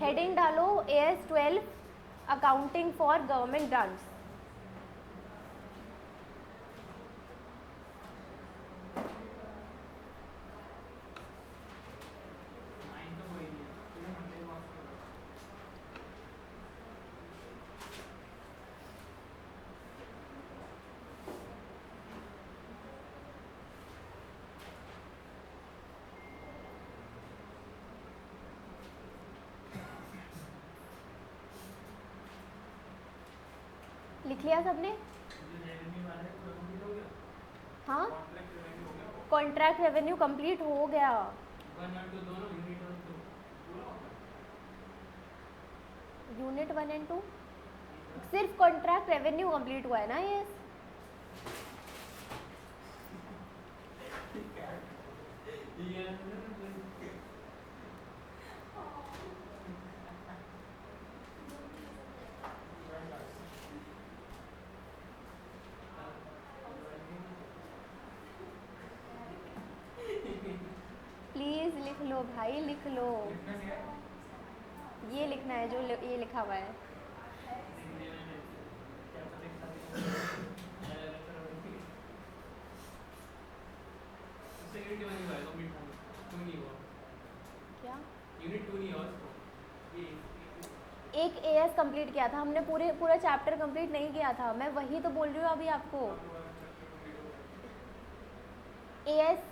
Heading डालो AS12 accounting for government grants. लिख लिया सबने? हाँ, कॉन्ट्रैक्ट रेवेन्यू कंप्लीट हो गया। यूनिट 1 एंड 2 सिर्फ कॉन्ट्रैक्ट रेवेन्यू कंप्लीट हुआ है ना ये? प्लीज लिख लो भाई, लिख लो। ये लिखना है जो ये लिखा हुआ है। क्या? यूनिट 2 नहीं हुआ, एक AS कंप्लीट किया था हमने, पूरा चैप्टर कंप्लीट नहीं किया था। मैं वही तो बोल रही हूँ अभी आपको। AS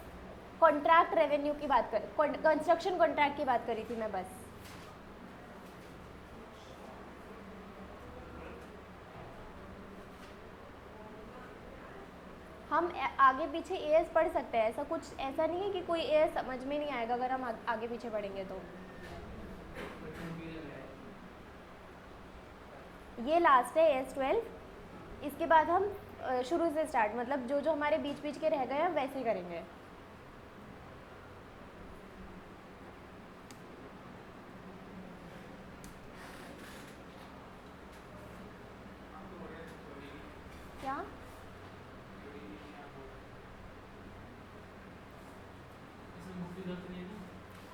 कॉन्ट्रैक्ट रेवेन्यू की बात कर, कंस्ट्रक्शन कॉन्ट्रैक्ट की बात करी थी मैं बस। हम आगे पीछे AS पढ़ सकते हैं, ऐसा कुछ ऐसा नहीं है कि कोई AS समझ में नहीं आएगा अगर हम आगे पीछे पढ़ेंगे तो। ये लास्ट है AS12, इसके बाद हम शुरू से स्टार्ट, मतलब जो जो हमारे बीच बीच के रह गए हैं वैसे करेंगे। क्या?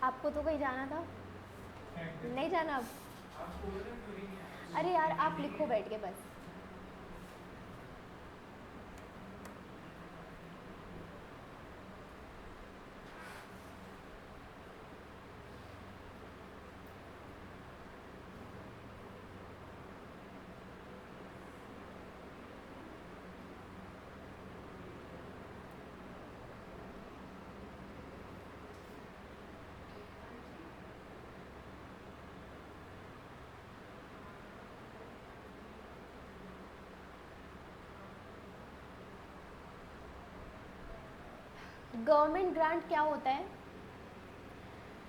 आपको तो कहीं जाना था? नहीं जाना अब? अरे यार आप लिखो बैठ के बस। गवर्नमेंट ग्रांट क्या होता है?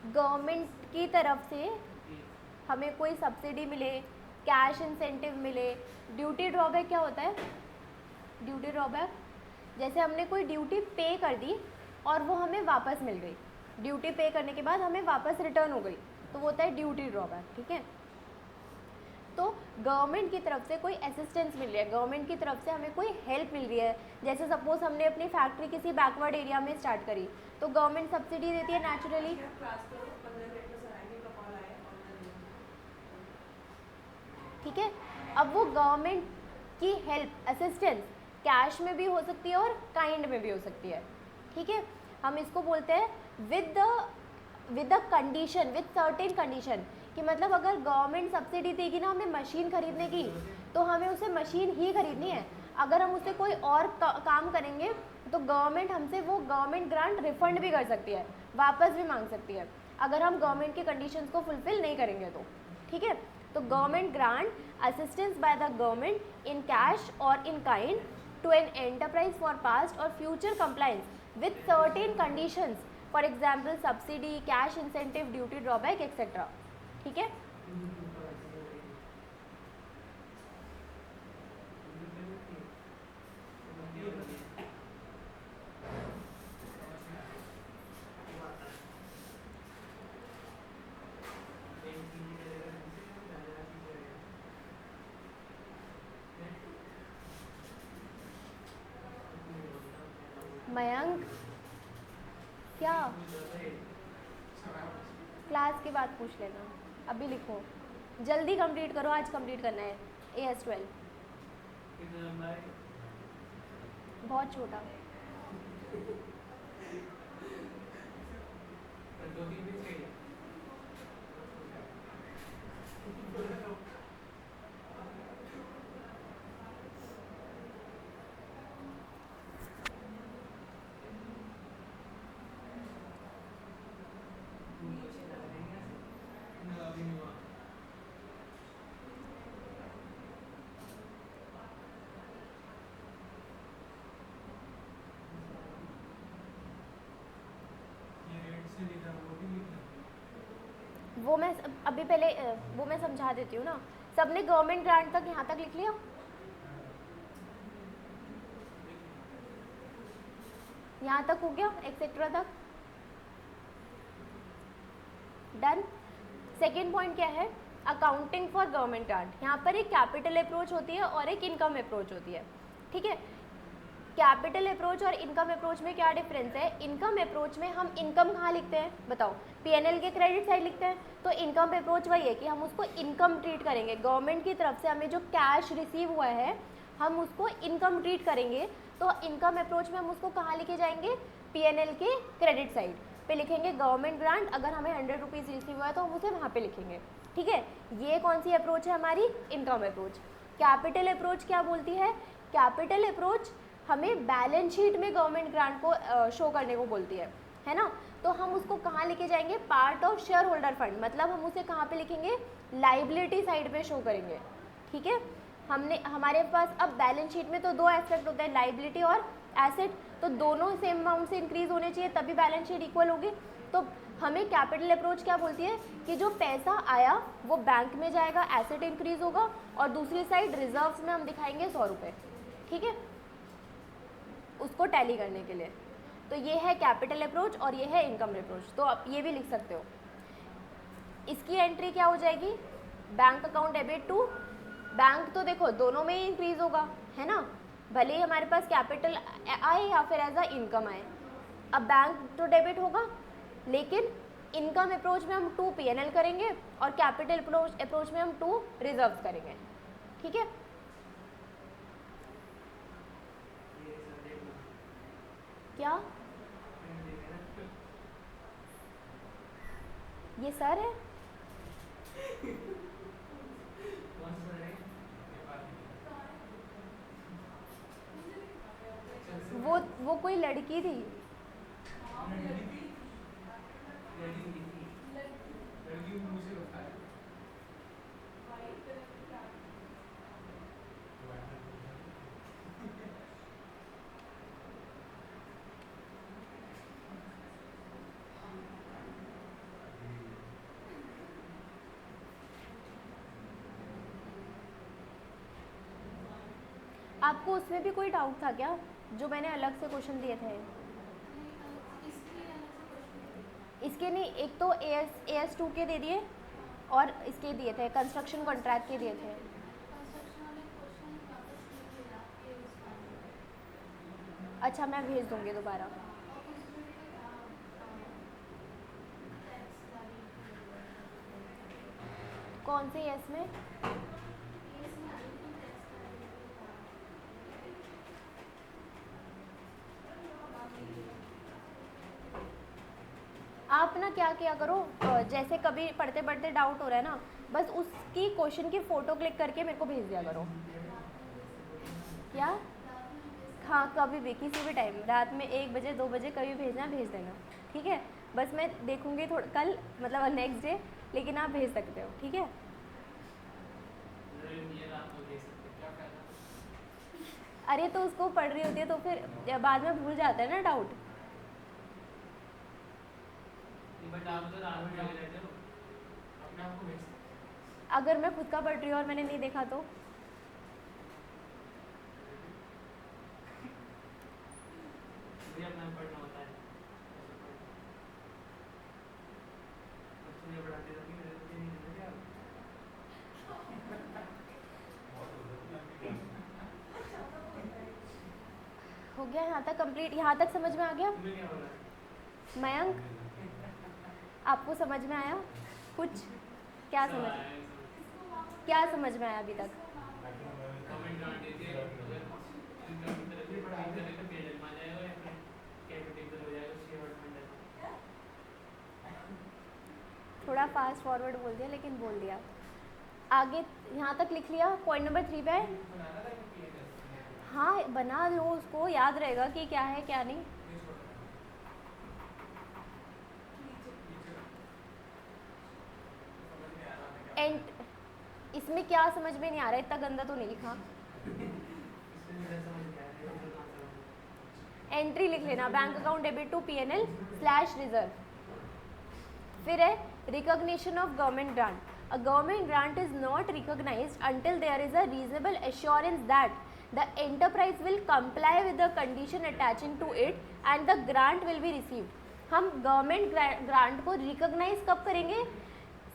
गवर्नमेंट की तरफ से हमें कोई सब्सिडी मिले, कैश इंसेंटिव मिले। ड्यूटी ड्रॉबैक क्या होता है? ड्यूटी ड्रॉबैक जैसे हमने कोई ड्यूटी पे कर दी और वो हमें वापस मिल गई, ड्यूटी पे करने के बाद हमें वापस रिटर्न हो गई, तो वो होता है ड्यूटी ड्रॉबैक। ठीक है, तो गवर्नमेंट की तरफ से कोई असिस्टेंस मिल रही है, गवर्नमेंट की तरफ से हमें कोई हेल्प मिल रही है। जैसे सपोज हमने अपनी फैक्ट्री किसी बैकवर्ड एरिया में स्टार्ट करी तो गवर्नमेंट सब्सिडी देती है नेचुरली। ठीक है, अब वो गवर्नमेंट की हेल्प असिस्टेंस कैश में भी हो सकती है और काइंड में भी हो सकती है। ठीक है, हम इसको बोलते हैं with the condition, with certain condition, कि मतलब अगर गवर्नमेंट सब्सिडी देगी ना हमें मशीन खरीदने की, तो हमें उसे मशीन ही खरीदनी है। अगर हम उससे कोई और काम करेंगे तो गवर्नमेंट हमसे वो गवर्नमेंट ग्रांट रिफंड भी कर सकती है, वापस भी मांग सकती है, अगर हम गवर्नमेंट के कंडीशंस को फुलफिल नहीं करेंगे तो। ठीक है, तो government grant assistance by the government in cash or in kind to an enterprise for past or future compliance with certain conditions, for example subsidy, cash incentive, duty drawback etcetera. ठीक है, मयंक क्या class के बाद पूछ लेना। अभी लिखो, जल्दी कंप्लीट करो, आज कंप्लीट करना है AS12। बहुत छोटा। वो मैं अभी पहले वो मैं समझा देती हूँ ना। सबने गवर्नमेंट ग्रांट तक यहाँ तक लिख लिया? यहाँ तक हो गया, एक्सेट्रा तक डन। सेकेंड पॉइंट क्या है? Accounting for government grant. यहाँ पर एक कैपिटल अप्रोच होती है और एक इनकम अप्रोच होती है, ठीक है। कैपिटल अप्रोच और इनकम अप्रोच में क्या डिफरेंस है? इनकम अप्रोच में हम इनकम कहाँ लिखते हैं बताओ? पीएनएल के क्रेडिट साइड लिखते हैं। तो इनकम अप्रोच वही है कि हम उसको इनकम ट्रीट करेंगे, गवर्नमेंट की तरफ से हमें जो कैश रिसीव हुआ है हम उसको इनकम ट्रीट करेंगे। तो इनकम अप्रोच में हम उसको कहाँ लिखे जाएंगे? पीएनएल के क्रेडिट साइड पे लिखेंगे गवर्नमेंट ग्रांट। अगर हमें 100 रुपीज़ रिसीव हुआ है तो हम उसे वहाँ पे लिखेंगे, ठीक है। ये कौन सी अप्रोच है हमारी? Income approach. कैपिटल अप्रोच क्या बोलती है? कैपिटल अप्रोच हमें बैलेंस शीट में गवर्नमेंट ग्रांट को शो करने को बोलती है ना। तो हम उसको कहाँ लेके जाएंगे? Part of share holder fund, मतलब हम उसे कहाँ पे लिखेंगे? लाइबिलिटी साइड पे शो करेंगे, ठीक है। हमारे पास अब बैलेंस शीट में तो दो एस्पेक्ट होते हैं, लाइबिलिटी और एसेट। तो दोनों सेम अमाउंट से इंक्रीज होने चाहिए तभी बैलेंस शीट इक्वल होगी। तो हमें कैपिटल अप्रोच क्या बोलती है कि जो पैसा आया वो बैंक में जाएगा, एसेट इंक्रीज होगा, और दूसरी साइड रिजर्व्स में हम दिखाएंगे 100 रुपये, ठीक है, उसको टैली करने के लिए। तो ये है कैपिटल अप्रोच और ये है इनकम अप्रोच। तो आप ये भी लिख सकते हो। इसकी एंट्री क्या हो जाएगी? Bank account debit to bank. तो देखो दोनों में ही इंक्रीज होगा, है ना, भले ही हमारे पास कैपिटल आए या फिर एज अ इनकम आए। अब बैंक तो डेबिट होगा, लेकिन इनकम अप्रोच में हम 2 पीएनएल करेंगे और कैपिटल अप्रोच में हम 2 रिजर्व करेंगे, ठीक है। क्या ये सर है? वो कोई लड़की थी। आपको उसमें भी कोई डाउट था क्या, जो मैंने अलग से क्वेश्चन दिए थे? इसके नहीं, एक तो AS2 के दे दिए और इसके दिए थे कंस्ट्रक्शन कॉन्ट्रैक्ट के दिए थे। अच्छा मैं भेज दूँगी दोबारा। कौन से एस में? आप ना क्या किया करो, जैसे कभी पढ़ते पढ़ते डाउट हो रहा है ना, बस उसकी क्वेश्चन की फ़ोटो क्लिक करके मेरे को भेज दिया करो। क्या? हाँ कभी भी, किसी भी टाइम, रात में 1 बजे 2 बजे कभी भेजना, भेज देना, ठीक है। बस मैं देखूँगी थोड़ा कल, मतलब नेक्स्ट डे, लेकिन आप भेज सकते हो, ठीक है। अरे तो उसको पढ़ रही होती है तो फिर बाद में भूल जाता है ना डाउट। अगर मैं खुद का पढ़ रही हूँ और मैंने नहीं देखा तो हो गया यहाँ तक कंप्लीट? यहाँ तक समझ में आ गया? मयंक आपको समझ में आया कुछ? क्या समझ क्या समझ में आया अभी तक? थोड़ा फास्ट फॉरवर्ड बोल दिया, लेकिन बोल दिया। आगे यहाँ तक लिख लिया? पॉइंट नंबर 3 पे। हाँ बना लो, उसको याद रहेगा कि क्या है क्या नहीं। एंड इसमें क्या समझ में नहीं आ रहा? इतना गंदा तो नहीं लिखा। एंट्री लिख लेना, bank account debit to PNL slash reserve. फिर है recognition of government grant. A government grant is not recognised until there is a reasonable assurance that the enterprise will comply with the condition attaching to it and the grant will be received. हम government grant को recognise कब करेंगे?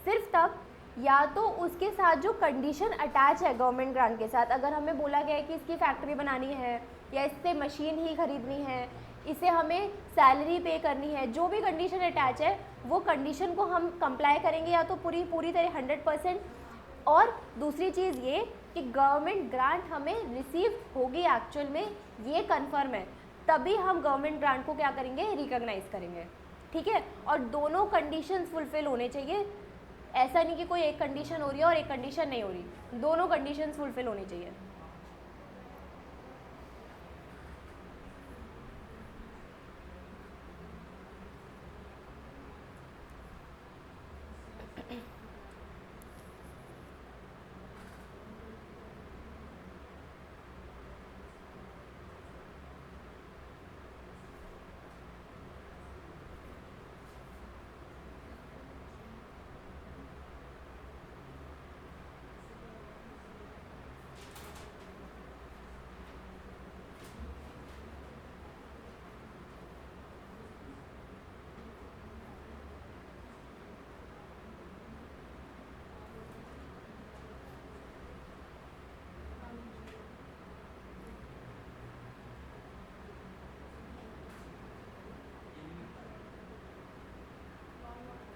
सिर्फ तब या तो उसके साथ जो कंडीशन अटैच है गवर्नमेंट ग्रांट के साथ, अगर हमें बोला गया है कि इसकी फैक्ट्री बनानी है या इससे मशीन ही खरीदनी है, इसे हमें सैलरी पे करनी है, जो भी कंडीशन अटैच है वो कंडीशन को हम कंप्लाई करेंगे या तो पूरी तरह 100%। और दूसरी चीज़ ये कि गवर्नमेंट ग्रांट हमें रिसीव होगी एक्चुअल में, ये कंफर्म है, तभी हम गवर्नमेंट ग्रांट को क्या करेंगे? रिकॉग्नाइज करेंगे। ठीक है, और दोनों कंडीशंस फुलफिल होने चाहिए। ऐसा नहीं कि कोई एक कंडीशन हो रही है और एक कंडीशन नहीं हो रही, दोनों कंडीशंस फुलफिल होनी चाहिए।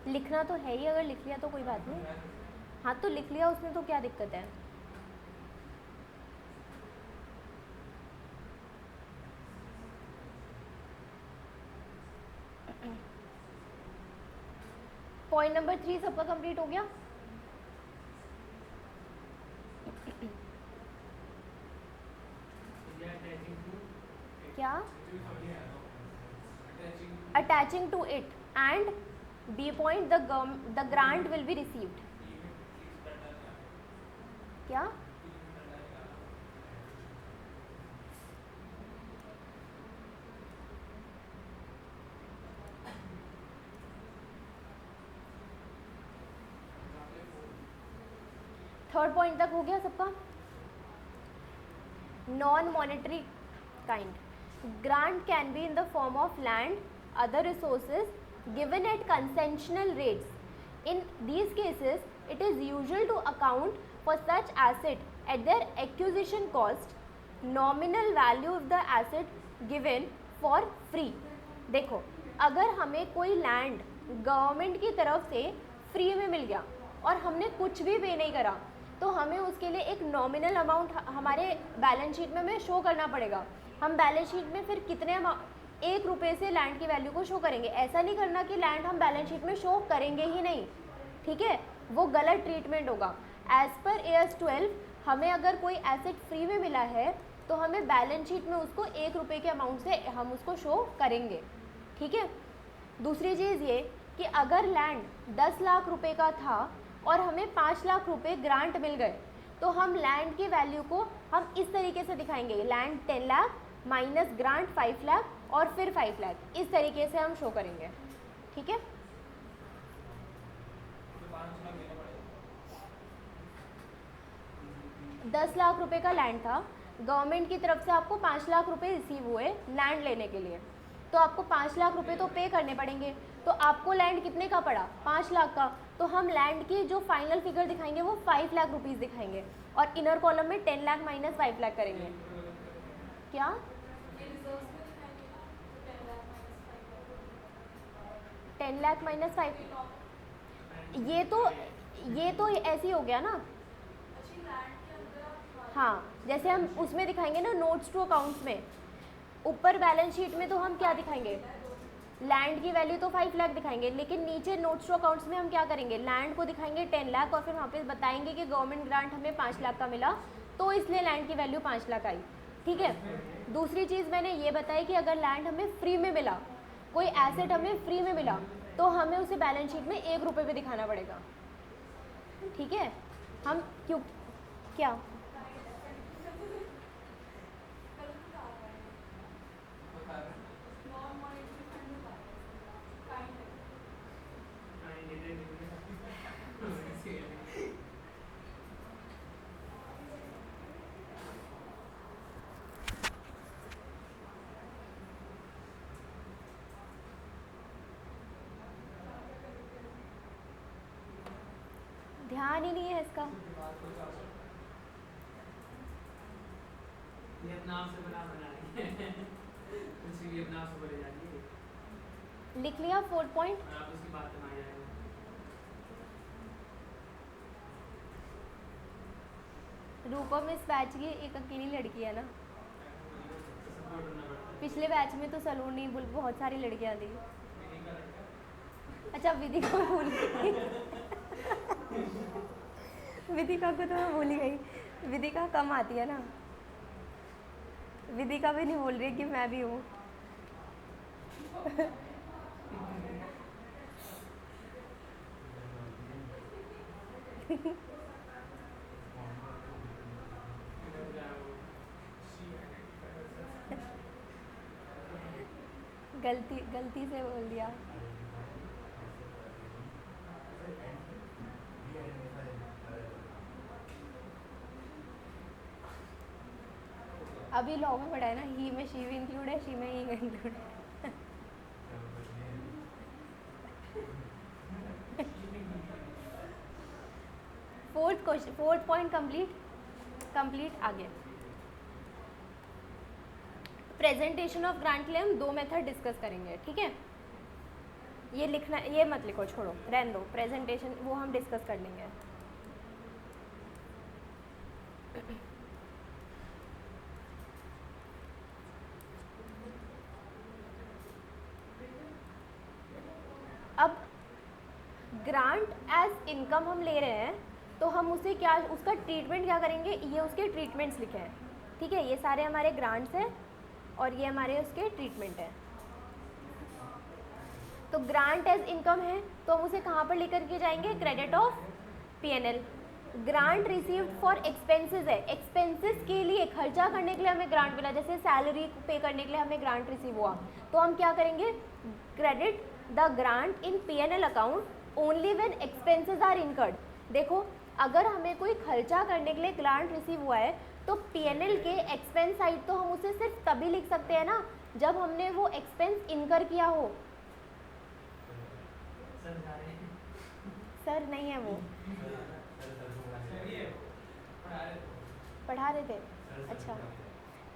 लिखना तो है ही, अगर लिख लिया तो कोई बात नहीं। हाँ तो लिख लिया, उसमें तो क्या दिक्कत है? पॉइंट नंबर 3 सबका कंप्लीट हो गया? क्या? Attaching to it and B point the grant will be received. क्या? थर्ड पॉइंट तक हो गया सबका? Non monetary kind grant can be in the form of land, other resources given at concessional rates. In these cases, it is usual to account for such asset at their acquisition cost, nominal value of the asset given for free. देखो, अगर हमें कोई land government की तरफ से free में मिल गया और हमने कुछ भी पे नहीं करा, तो हमें उसके लिए एक नॉमिनल अमाउंट हमारे बैलेंस शीट में हमें शो करना पड़ेगा। हम बैलेंस शीट में फिर कितने 1 रुपये से लैंड की वैल्यू को शो करेंगे। ऐसा नहीं करना कि लैंड हम बैलेंस शीट में शो करेंगे ही नहीं, ठीक है, वो गलत ट्रीटमेंट होगा। एज पर AS 12 हमें अगर कोई एसेट फ्री में मिला है तो हमें बैलेंस शीट में उसको 1 रुपये के अमाउंट से हम उसको शो करेंगे, ठीक है। दूसरी चीज़ ये कि अगर लैंड 10 लाख रुपए का था और हमें 5 लाख रुपए ग्रांट मिल गए, तो हम लैंड की वैल्यू को हम इस तरीके से दिखाएंगे, land 10 lakh minus grant 5 lakh और फिर 5 लाख, इस तरीके से हम शो करेंगे, ठीक है। तो 10 लाख रुपए का लैंड था, गवर्नमेंट की तरफ से आपको 5 लाख रुपए रिसीव हुए लैंड लेने के लिए, तो आपको 5 लाख रुपए तो पे करने पड़ेंगे। तो आपको लैंड कितने का पड़ा? 5 लाख का। तो हम लैंड की जो फाइनल फिगर दिखाएंगे वो 5 लाख रुपीज़ दिखाएंगे और इनर कॉलम में 10 लाख माइनस 5 लाख करेंगे। क्या? 10 लाख माइनस 5, ये तो ये तो ऐसे ही हो गया ना। हाँ, जैसे हम उसमें दिखाएंगे ना नोट्स टू अकाउंट्स में, ऊपर बैलेंस शीट में तो हम क्या दिखाएंगे, लैंड की वैल्यू तो 5 लाख दिखाएंगे, लेकिन नीचे नोट्स टू अकाउंट्स में हम क्या करेंगे, लैंड को दिखाएंगे 10 लाख और फिर वहाँ पे बताएंगे कि गवर्नमेंट ग्रांट हमें 5 लाख का मिला, तो इसलिए लैंड की वैल्यू 5 लाख आई। ठीक है। दूसरी चीज़ मैंने ये बताई कि अगर लैंड हमें फ्री में मिला, कोई एसेट हमें फ्री में मिला, तो हमें उसे बैलेंस शीट में 1 रुपये पे दिखाना पड़ेगा। ठीक है। हम क्यों, क्या ध्यान ही नहीं है इसका। ये अपना आप से बना रही है कुछ भी अपना आप से बोले जाती है। लिख लिया 4 पॉइंट। और आप उसकी बात बना जाएगा। रूपम इस बैच की एक अकेली लड़की है ना, सपोर्ट करना पड़ता है। पिछले बैच में तो सलोनी बहुत सारी लड़कियां थी। अच्छा विदिका मैं भूल गई विदिका को तो मैं भूल ही गई, विदिका कम आती है ना, विदिका भी नहीं बोल रही कि मैं भी हूँ गलती से बोल दिया। अभी लॉ में पढ़ा है ना, ही में शी भी इंक्लूड है, शी में ही इंक्लूड है फोर्थ पॉइंट कंप्लीट। आगे प्रेजेंटेशन ऑफ ग्रांट के लिए हम 2 मेथड डिस्कस करेंगे। ठीक है, ये लिखना, ये मत लिखो, छोड़ो, रहने दो, प्रेजेंटेशन वो हम डिस्कस कर लेंगे। अब ग्रांट एज इनकम हम ले रहे हैं, तो हम उसे क्या, उसका ट्रीटमेंट क्या करेंगे, ये उसके ट्रीटमेंट्स लिखे हैं। ठीक है, ये सारे हमारे ग्रांट्स हैं और ये हमारे उसके ट्रीटमेंट हैं। तो ग्रांट एज इनकम है तो हम उसे कहाँ पर लेकर के जाएंगे, credit of PNL. Grant received for expenses है, एक्सपेंसेस के लिए, खर्चा करने के लिए हमें ग्रांट मिला, जैसे सैलरी पे करने के लिए हमें ग्रांट रिसीव हुआ, तो हम क्या करेंगे, credit the grant in PNL account only when expenses are incurred. देखो, अगर हमें कोई खर्चा करने के लिए ग्रांट रिसीव हुआ है तो पीएनएल के एक्सपेंस साइड तो हम उसे सिर्फ तभी लिख सकते हैं ना जब हमने वो एक्सपेंस इनकर किया हो। सर नहीं है वो, पढ़ा रहे थे। अच्छा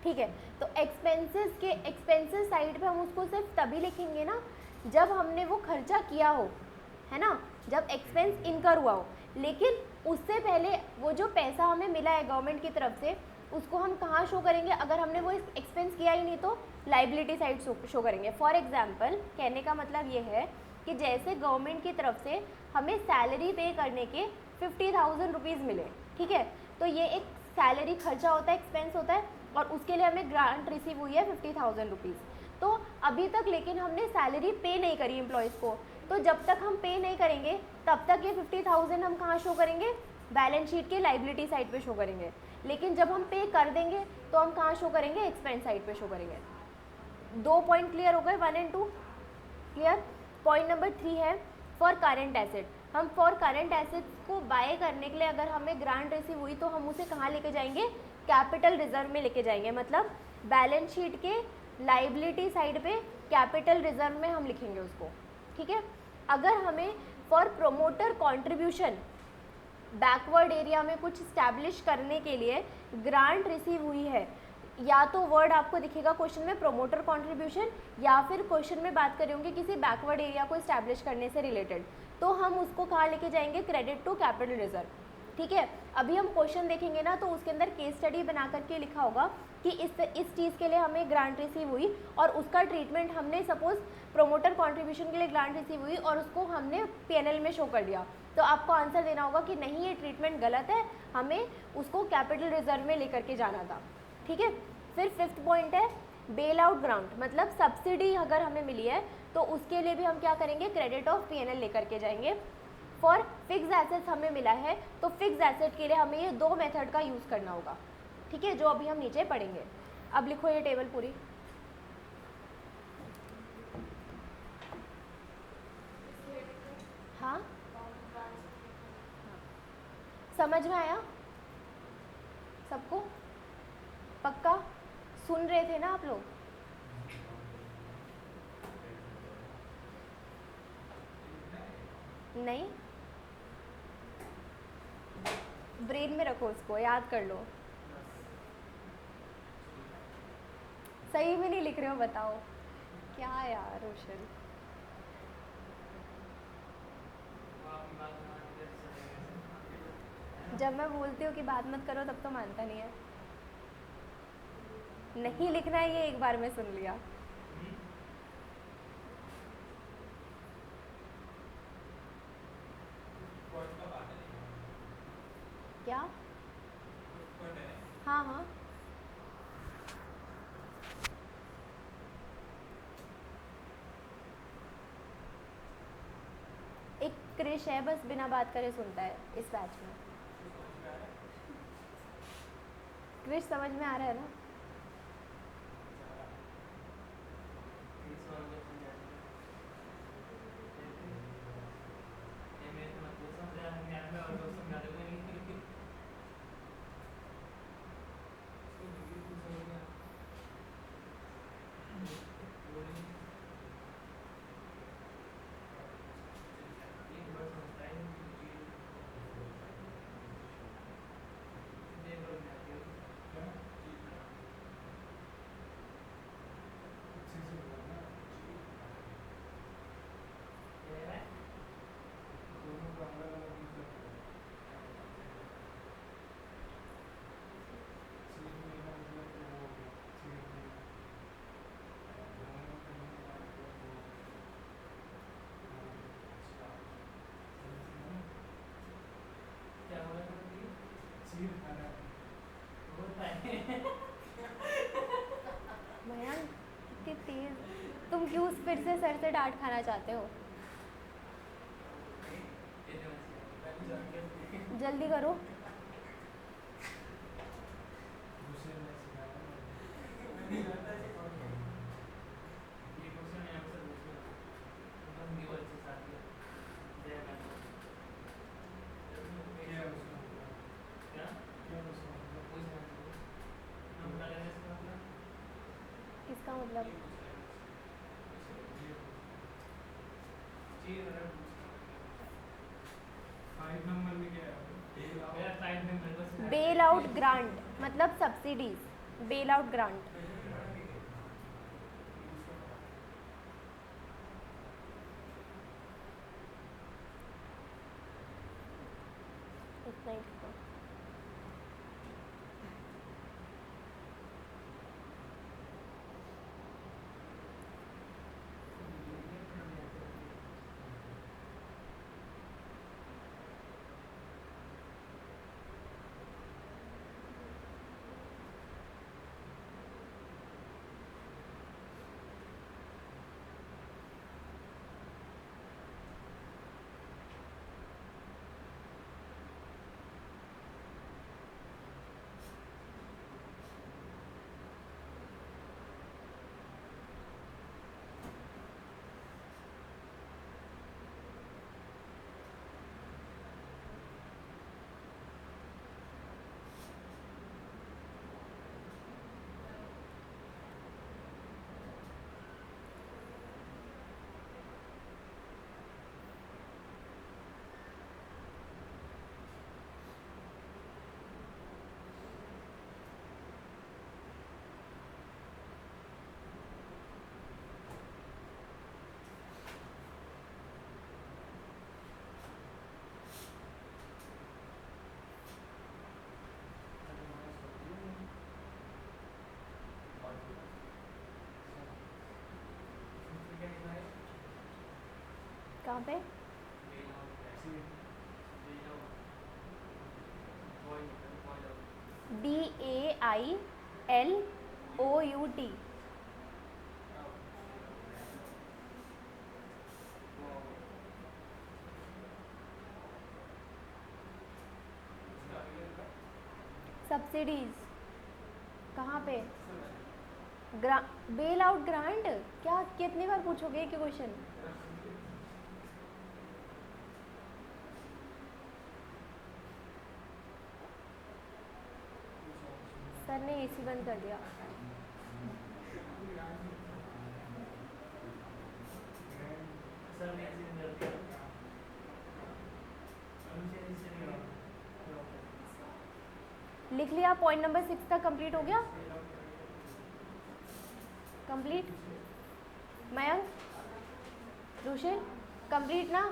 ठीक है, तो एक्सपेंसेस साइड पे हम उसको सिर्फ तभी लिखेंगे ना जब हमने वो खर्चा किया हो, है ना, जब एक्सपेंस इनकर हुआ हो। लेकिन उससे पहले वो जो पैसा हमें मिला है गवर्नमेंट की तरफ से, उसको हम कहाँ शो करेंगे, अगर हमने वो एक्सपेंस किया ही नहीं तो लाइबिलिटी साइड शो करेंगे। फॉर एग्जांपल, कहने का मतलब ये है कि जैसे गवर्नमेंट की तरफ से हमें सैलरी पे करने के 50,000 रुपीज़ मिले, ठीक है, तो ये एक सैलरी खर्चा होता है, एक्सपेंस होता है, और उसके लिए हमें ग्रांट रिसीव हुई है 50,000 रुपीज़। तो अभी तक लेकिन हमने सैलरी पे नहीं करी एम्प्लॉयज़ को, तो जब तक हम पे नहीं करेंगे तब तक ये 50,000 हम कहाँ शो करेंगे, बैलेंस शीट के लाइबिलिटी साइड पे शो करेंगे। लेकिन जब हम पे कर देंगे तो हम कहाँ शो करेंगे, एक्सपेंस साइड पे शो करेंगे। 2 पॉइंट क्लियर हो गए, 1 और 2 क्लियर। पॉइंट नंबर 3 है फॉर करेंट एसेट। हम फॉर करेंट एसेट्स को बाय करने के लिए अगर हमें ग्रांट रिसीव हुई तो हम उसे कहाँ लेके जाएंगे, कैपिटल रिजर्व में लेके जाएंगे। मतलब बैलेंस शीट के लाइबिलिटी साइड पे कैपिटल रिजर्व में हम लिखेंगे उसको, ठीक है। अगर हमें for promoter contribution backward area में कुछ स्टैब्लिश करने के लिए ग्रांट रिसीव हुई है, या तो वर्ड आपको दिखेगा क्वेश्चन में प्रोमोटर कंट्रीब्यूशन, या फिर क्वेश्चन में बात कर रहे होंगे किसी बैकवर्ड एरिया को इस्टेब्लिश करने से रिलेटेड, तो हम उसको कहाँ लेके जाएंगे, क्रेडिट टू कैपिटल रिजर्व। ठीक है, अभी हम क्वेश्चन देखेंगे ना, तो उसके अंदर केस स्टडी बना करके लिखा होगा कि इस चीज़ के लिए हमें ग्रांट रिसीव हुई और उसका ट्रीटमेंट हमने सपोज प्रोमोटर कंट्रीब्यूशन के लिए ग्रांट रिसीव हुई और उसको हमने पीएनएल में शो कर दिया, तो आपको आंसर देना होगा कि नहीं ये ट्रीटमेंट गलत है, हमें उसको कैपिटल रिजर्व में लेकर के जाना था। ठीक है, फिर फिफ्थ पॉइंट है बेल आउट ग्रांट, मतलब सब्सिडी अगर हमें मिली है तो उसके लिए भी हम क्या करेंगे, क्रेडिट ऑफ पीएनएल लेकर के जाएंगे। फॉर फिक्स एसेट्स हमें मिला है तो फिक्स एसेट के लिए हमें ये दो मेथड का यूज़ करना होगा। ठीक है, जो अभी हम नीचे पढ़ेंगे। अब लिखो ये टेबल पूरी। हाँ, समझ में आया सबको? पक्का सुन रहे थे ना आप लोग? नहीं, ब्रेन में रखो उसको, याद कर लो। सही में नहीं लिख रहे हो, बताओ क्या यार रोशन। जब मैं बोलती हूँ कि बात मत करो तब तो मानता नहीं है। नहीं लिखना है ये एक बार में सुन लिया। क्या? हाँ हाँ, एक क्रिश है बस बिना बात करे सुनता है इस बैच में। क्रिश समझ में आ रहा है ना? मयांक कितनी तेज, तुम क्यों फिर से सर से डांट खाना चाहते हो? जल्दी करो। किसका मतलब? बेल आउट ग्रांट मतलब सब्सिडीज, बेल आउट ग्रांट। इतना ही लिखो। कहाँ पे? BAILOUT। सब्सिडीज कहाँ पे? Bail out grant. क्या कितनी बार पूछोगे कि क्वेश्चन? सर ने एसी बंद कर दिया। सर ने ऐसे कर दिया। लिख लिया? पॉइंट नंबर 6 तक कंप्लीट हो गया? कंप्लीट? मयंक, रुशिल, कंप्लीट ना?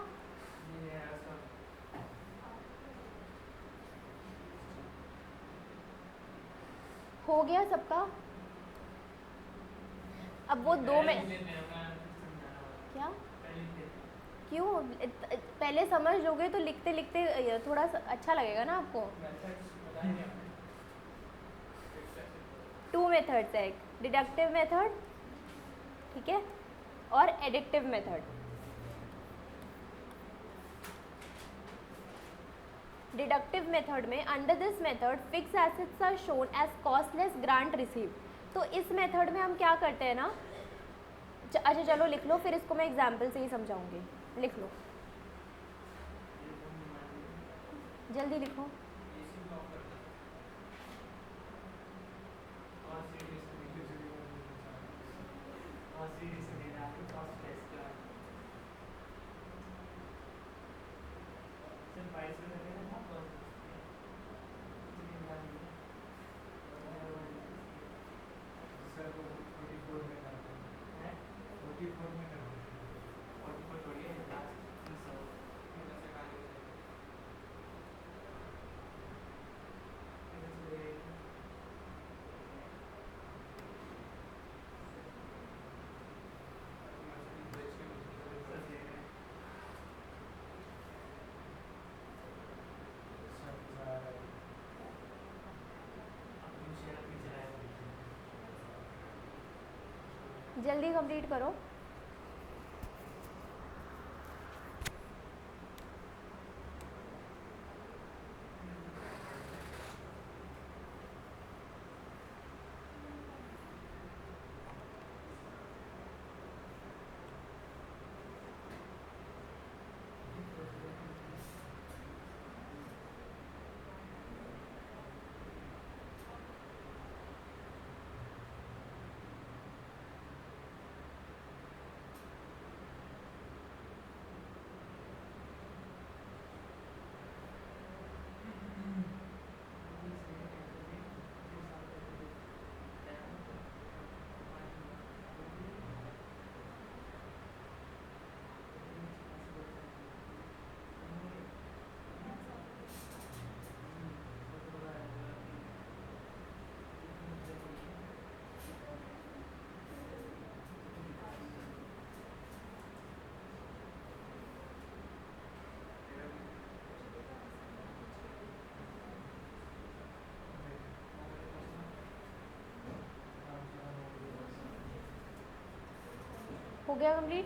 हो गया सबका? अब वो 2 में क्या? क्यों? पहले समझ लोगे तो लिखते लिखते थोड़ा अच्छा लगेगा ना आपको। 2 मेथड्स है, एक डिडक्टिव मेथड, ठीक है, और एडिक्टिव मेथड। डिडक्टिव मेथड में under this method fix assets are shown as costless grant receive. तो इस मेथड में हम क्या करते हैं ना, अच्छा चलो लिख लो, फिर इसको मैं एग्जाम्पल से ही समझाऊंगी। लिख लो, जल्दी लिखो। जल्दी कंप्लीट करो। हो गया कंप्लीट?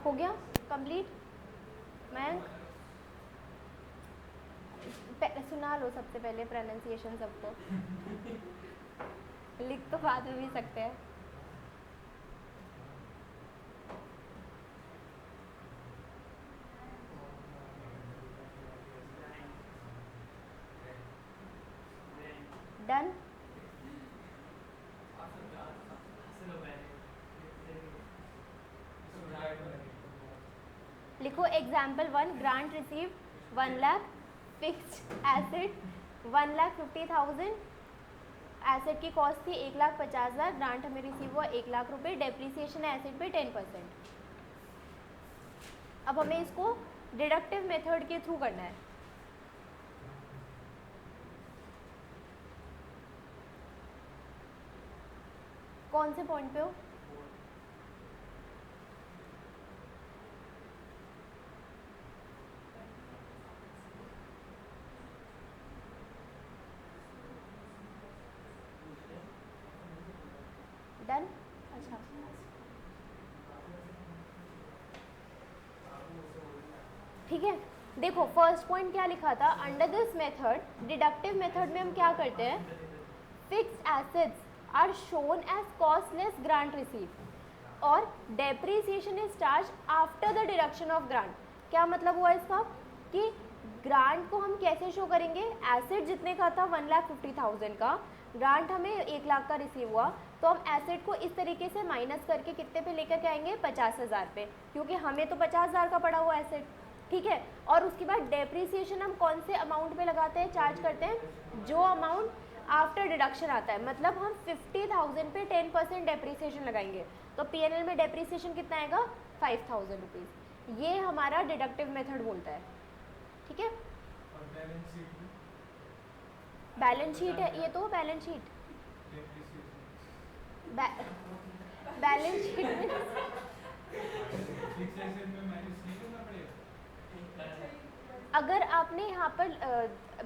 हो गया कंप्लीट? मैं सुना लो सबसे पहले प्रोनाउंसिएशन सबको। लिख तो बाद में भी सकते हैं। डन। लिखो example 1, grant receive 1 lakh, fixed asset 1,50,000, asset की कॉस्ट थी 1,50,000, ग्रांट हमें रिसीव हुआ 1 लाख रुपए, डेप्रिसिएशन है एसेट पे 10%। अब हमें इसको डिडक्टिव मेथड के थ्रू करना है। कौन से पॉइंट पे हो? डन। अच्छा, ठीक है। देखो फर्स्ट पॉइंट क्या लिखा था, under this method, deductive method में हम क्या करते हैं, fixed assets are shown as costless grant receive और depreciation is charge after the deduction of grant. क्या मतलब हुआ इसका कि ग्रांट को हम कैसे शो करेंगे, एसेट जितने का था 1,50,000 का, ग्रांट हमें 1 लाख का रिसीव हुआ, तो हम एसेट को इस तरीके से माइनस करके कितने पे लेकर के आएंगे, 50,000 पे, क्योंकि हमें तो 50,000 का पड़ा हुआ एसेट, ठीक है। और उसके बाद डेप्रिसिएशन हम कौन से अमाउंट पे लगाते हैं, चार्ज करते हैं, जो अमाउंट आफ्टर डिडक्शन आता है, मतलब हम 50,000 पे 10% डेप्रिसिएशन लगाएंगे, तो पीएनएल में डेप्रिसिएशन कितना आएगा, 5,000 रुपीज़। ये हमारा डिडक्टिव मेथड बोलता है, ठीक है। बैलेंस शीट है ये, तो बैलेंस शीट, बैलेंस शीट अगर आपने यहाँ पर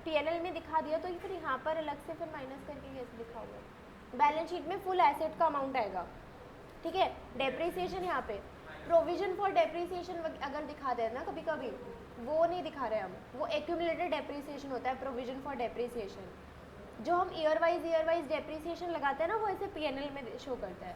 पीएनएल में दिखा दिया तो फिर यहाँ पर अलग से फिर माइनस करके कैसे दिखा हुआ है। बैलेंस शीट में फुल एसेट का अमाउंट आएगा, ठीक है। डेप्रिसिएशन यहाँ पे, प्रोविजन फॉर डेप्रिसिएशन अगर दिखा दे ना कभी कभी, वो नहीं दिखा रहे हम, वो एक्यूमुलेटेड डेप्रिसिएशन होता है, प्रोविजन फॉर डेप्रिसिएशन। जो हम ईयर वाइज डेप्रिसिएशन लगाते हैं ना, वो ऐसे पीएनएल में शो करता है।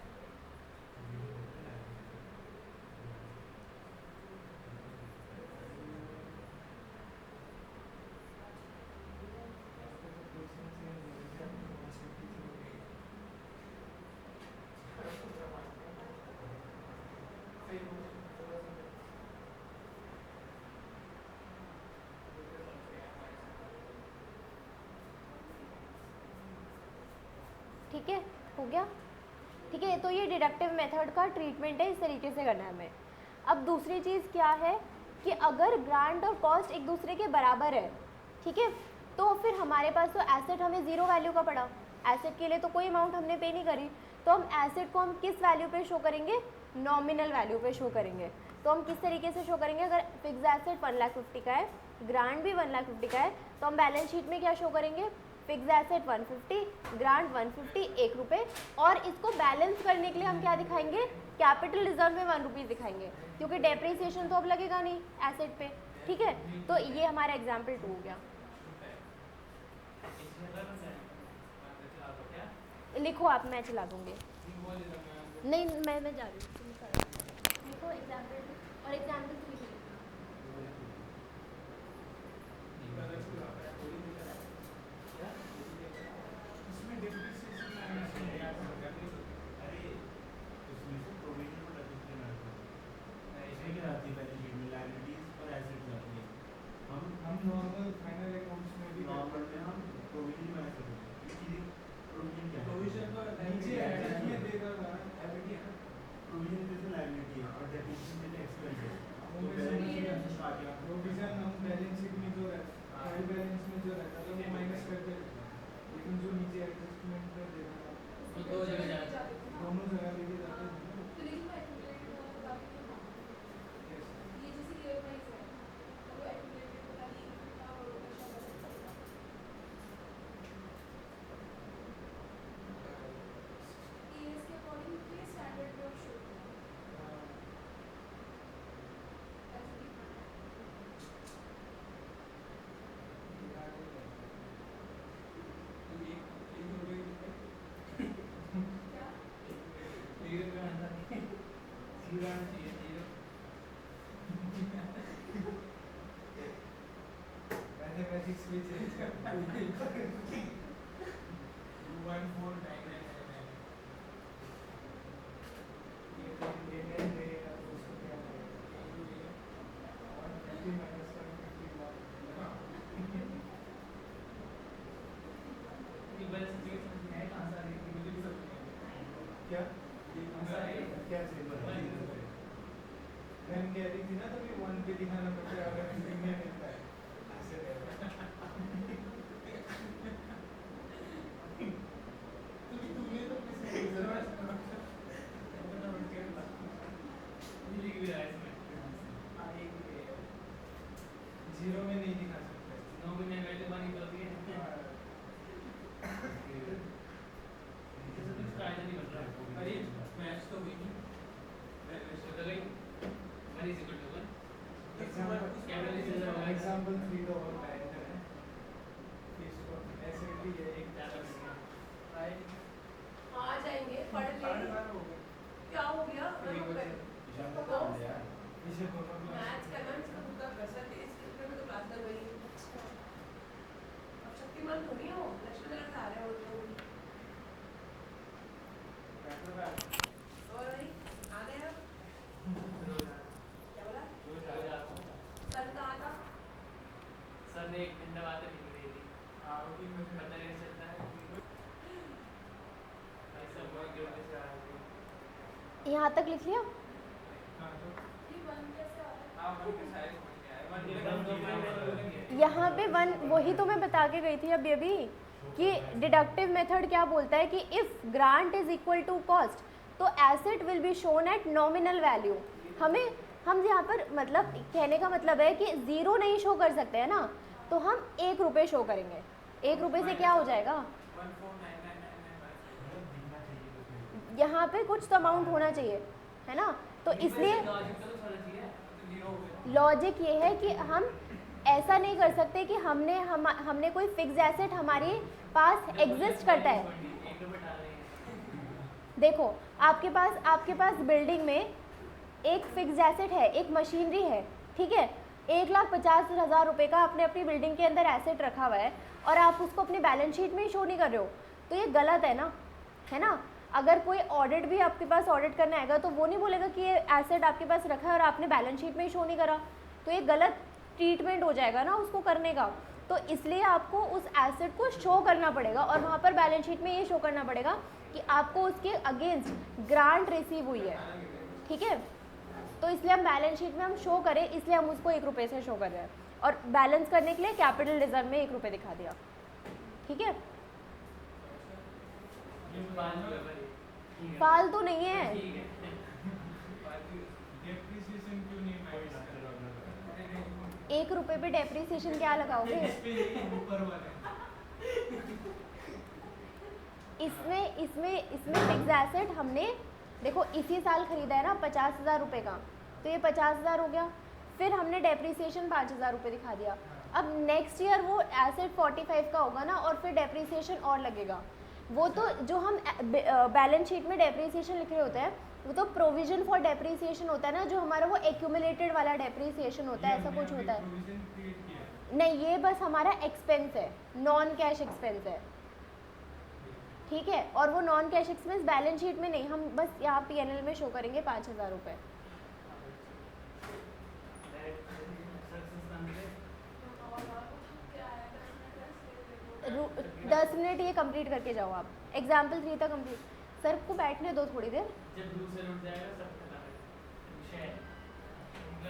ठीक है, हो गया, ठीक है। तो ये डिडक्टिव मेथड का ट्रीटमेंट है, इस तरीके से करना है हमें। अब दूसरी चीज़ क्या है कि अगर ग्रांट और कॉस्ट एक दूसरे के बराबर है, ठीक है, तो फिर हमारे पास तो एसेट हमें ज़ीरो वैल्यू का पड़ा, एसेट के लिए तो कोई अमाउंट हमने पे नहीं करी, तो हम एसेट को हम किस वैल्यू पे शो करेंगे, नॉमिनल वैल्यू पे शो करेंगे। तो हम किस तरीके से शो करेंगे, अगर फिक्स एसेट 1,50,000 का है, ग्रांट भी 1,50,000 का है, तो हम बैलेंस शीट में क्या शो करेंगे, फिक्स एसेट 150, ग्रांट 150, 1 रुपये, और इसको बैलेंस करने के लिए हम क्या दिखाएंगे, कैपिटल रिजर्व में 1 रुपीज़ दिखाएंगे, क्योंकि डेप्रिसिएशन तो अब लगेगा नहीं एसेट पे, ठीक है। तो ये हमारा एग्जाम्पल 2 हो गया। लिखो आप, मैं चला दूँगी। नहीं, मैं जा रही हूँ, लिखो एग्जाम्पल और एग्जाम्पल 3 नॉर्मल फाइनल अकाउंट्स में भी नॉर्मल में हम प्रोविजन में ऐसे प्रोविजन क्या है, प्रोविजन तो नीचे एबिलिटी है, देगा एबिलिटी है, प्रोविजन जैसे लायबिलिटी है और डेप्रिसिएशन जैसे एक्सपेंस है। तो बैलेंस आ गया, प्रोविजन हम बैलेंस शीट में जो रहता है, बैलेंस में जो रहता है वो माइनस करते हैं, लेकिन जो नीचे एडजस्टमेंट में देना तो दो जगह जाना, दोनों जगह लेके जाते हैं। मैथमेटिक्स में चेंज करना क्या क्या से मैम कह रही थी ना तभी 1 पे दिखाना पड़ता है अगर फिफ्टीन में मिलता है ऐसे रहेगा तुम्हें तो किसी जीरो में नहीं दिखा सकते एग्जाम्पल 3 तो और बेहतर है इसको ऐसे भी है एक आ जाएंगे पढ़ लेंगे क्या हो गया इसे दोनों मैथ्स करना इसका खुद का प्रेशर है इसके में तो क्लास लग गई अब शक्तिमान थोड़ी हो लक्ष्मण नगर से आ रहे हो तो और भाई आ गए आप क्या बोला सर कहाँ था सर ने एक घंटा बाद लिख दी थी पता नहीं चलता है ऐसा बहुत गिरने से आ रही यहाँ तक लिख लिया? ये बन कैसे आ रहा आप मन के साइड पहुंच गया है यहाँ पे वन वही तो मैं बता के गई थी अभी कि डिडक्टिव मेथड क्या बोलता है कि if grant is equal to cost तो asset will be shown at nominal value. हम यहाँ पर मतलब कहने का मतलब है कि ज़ीरो नहीं शो कर सकते हैं ना, तो हम 1 रुपये शो करेंगे। 1 रुपये से क्या हो जाएगा, यहाँ पे कुछ तो अमाउंट होना चाहिए, है ना। तो इसलिए लॉजिक ये है कि हम ऐसा नहीं कर सकते कि हमने कोई फिक्स एसेट हमारे पास एग्जिस्ट करता है। देखो आपके पास बिल्डिंग में एक फिक्स एसेट है, एक मशीनरी है, ठीक है। 1,50,000 रुपये का आपने अपनी बिल्डिंग के अंदर एसेट रखा हुआ है और आप उसको अपनी बैलेंस शीट में ही शो नहीं कर रहे हो, तो ये गलत है ना, है ना। अगर कोई ऑडिट भी आपके पास ऑडिट करने आएगा तो वो नहीं बोलेगा कि ये एसेट आपके पास रखा है और आपने बैलेंस शीट में ही शो नहीं करा, तो ये गलत ट्रीटमेंट हो जाएगा ना उसको करने का। तो इसलिए आपको उस एसेट को शो करना पड़ेगा और वहाँ पर बैलेंस शीट में ये शो करना पड़ेगा कि आपको उसके अगेंस्ट ग्रांट रिसीव हुई है, ठीक है। तो इसलिए हम बैलेंस शीट में हम शो करें, इसलिए हम उसको 1 रुपये से शो कर रहे हैं और बैलेंस करने के लिए कैपिटल रिजर्व में 1 रुपये दिखा दिया, ठीक है। फालतू नहीं है। डेप्रिसिएशन क्यों नहीं माइनस कर रहा 1 रुपये पे डेप्रिसिएशन क्या लगाओगे? ऊपर वाले इसमें फिक्स एसेट हमने देखो इसी साल खरीदा है ना 50,000 रुपये का, तो ये 50,000 हो गया। फिर हमने डेप्रिसिएशन 5,000 रुपये दिखा दिया। अब नेक्स्ट ईयर वो एसेट 45 का होगा ना और फिर डेप्रिसिएशन और लगेगा। वो तो जो हम बैलेंस शीट में डेप्रिसिएशन लिख रहे होते हैं वो तो प्रोविजन फॉर डेप्रिसिएशन होता है ना, जो हमारा वो एक्यूमुलेटेड वाला डेप्रिसिएशन होता है, ऐसा कुछ होता है। नहीं, ये बस हमारा एक्सपेंस है, नॉन कैश एक्सपेंस है, ठीक है। और वो non cash expense balance sheet में नहीं, हम बस यहाँ पीएनएल में शो करेंगे 5,000 रुपये। 10 मिनट ये कंप्लीट करके जाओ आप, एग्जाम्पल 3 तक कंप्लीट। सर को बैठने दो थोड़ी देर।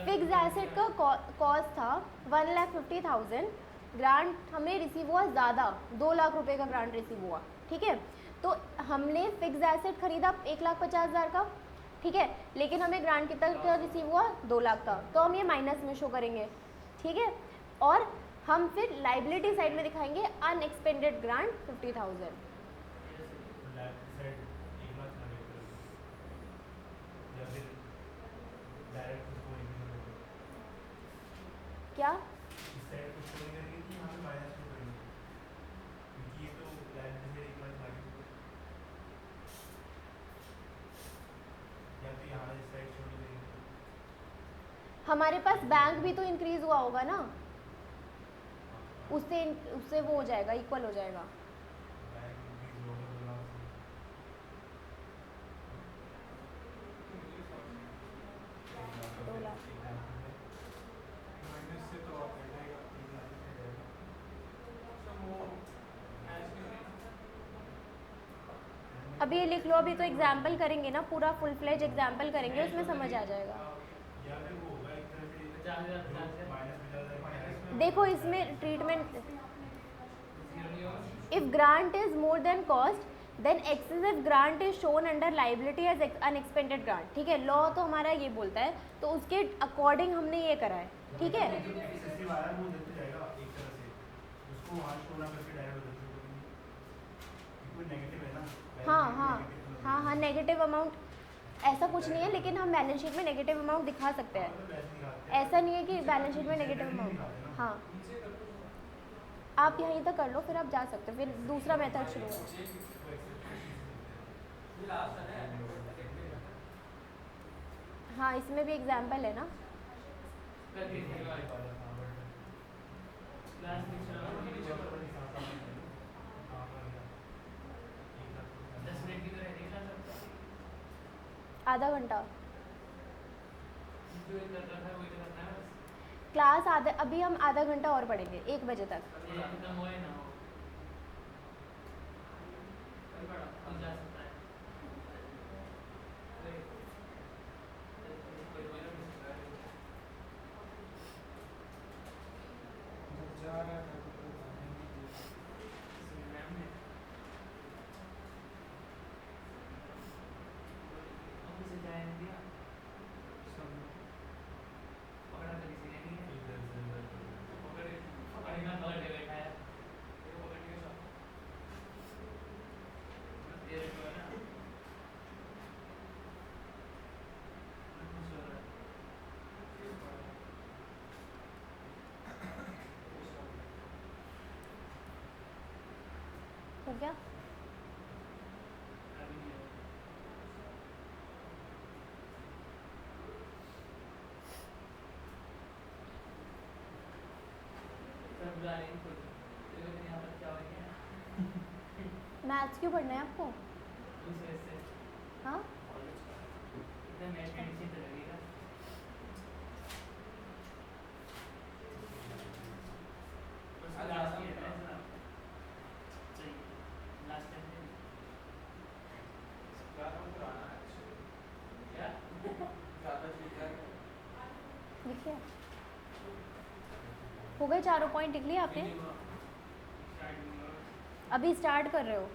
फिक्स एसेट का कॉस्ट था 1,50,000, ग्रांट हमें रिसीव हुआ ज़्यादा, 2 लाख रुपए का ग्रांट रिसीव हुआ, ठीक है। तो हमने फिक्स एसेट खरीदा 1,50,000 का, ठीक है, लेकिन हमें ग्रांट कितना का रिसीव हुआ 2 लाख का, तो हम ये माइनस में शो करेंगे, ठीक है। और हम फिर लाइबिलिटी साइड में दिखाएंगे अनएक्सपेंडेड ग्रांट 50,000। क्या हमारे पास बैंक भी तो इंक्रीज हुआ होगा ना, उससे वो हो जाएगा, इक्वल हो जाएगा। अभी ये लिख लो, अभी तो एग्जाम्पल करेंगे ना, पूरा फुल फ्लेज एग्जाम्पल करेंगे, उसमें समझ आ जाएगा। या फिर वो होगा एक तरह से 50,000 माइनस 50,000 देखो इसमें treatment, if grant is more than cost then excessive grant is shown under liability as unexpended grant. ठीक है, लॉ तो हमारा ये बोलता है, तो उसके अकॉर्डिंग हमने ये करा है। ठीक है, एक्सेसिव आया वो देते जाएगा एक तरह से, उसको वहाँ शो ना करके डायरेक्ट बदल दो, कोई नेगेटिव है ना। हाँ हाँ हाँ हाँ, नेगेटिव अमाउंट ऐसा कुछ नहीं है, लेकिन हम बैलेंस शीट में नेगेटिव अमाउंट दिखा सकते हैं। ऐसा नहीं है कि बैलेंस शीट में नेगेटिव अमाउंट, हाँ आप यहीं तक कर लो, फिर आप जा सकते हो, फिर दूसरा मेथड शुरू है। हाँ इसमें भी एग्जाम्पल है ना। आधा घंटा क्लास, आधा, अभी हम आधा घंटा और पढ़ेंगे 1 बजे तक। हो गया? मैथ्स क्यों पढ़ना है आपको? हाँ लिखिए, हो गए चारों पॉइंट लिख लिए आपने? अभी स्टार्ट कर रहे हो?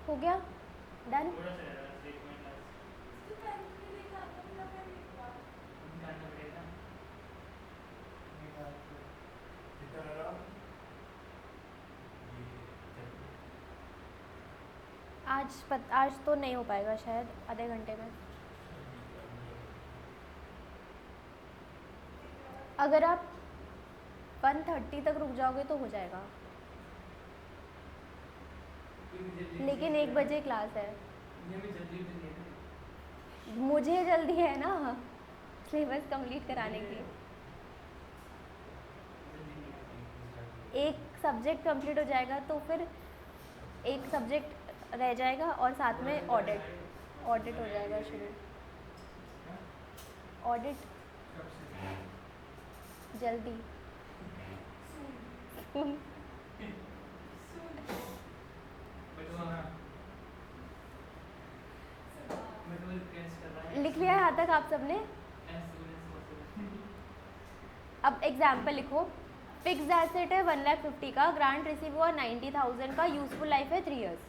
हो गया? डन? आज तो नहीं हो पाएगा शायद आधे घंटे में। अगर आप 1:30 तक रुक जाओगे तो हो जाएगा, लेकिन 1 बजे क्लास है। मुझे जल्दी है ना सिलेबस कंप्लीट कराने की। एक सब्जेक्ट कंप्लीट हो जाएगा तो फिर एक सब्जेक्ट रह जाएगा और साथ में ऑडिट हो जाएगा शुरू। ऑडिट जल्दी लिख लिया यहाँ तक आप सबने? अब एग्जाम्पल लिखो। फिक्स एसेट है 1,50,000 का, ग्रांट रिसीव हुआ 90,000 का, यूजफुल लाइफ है 3 years।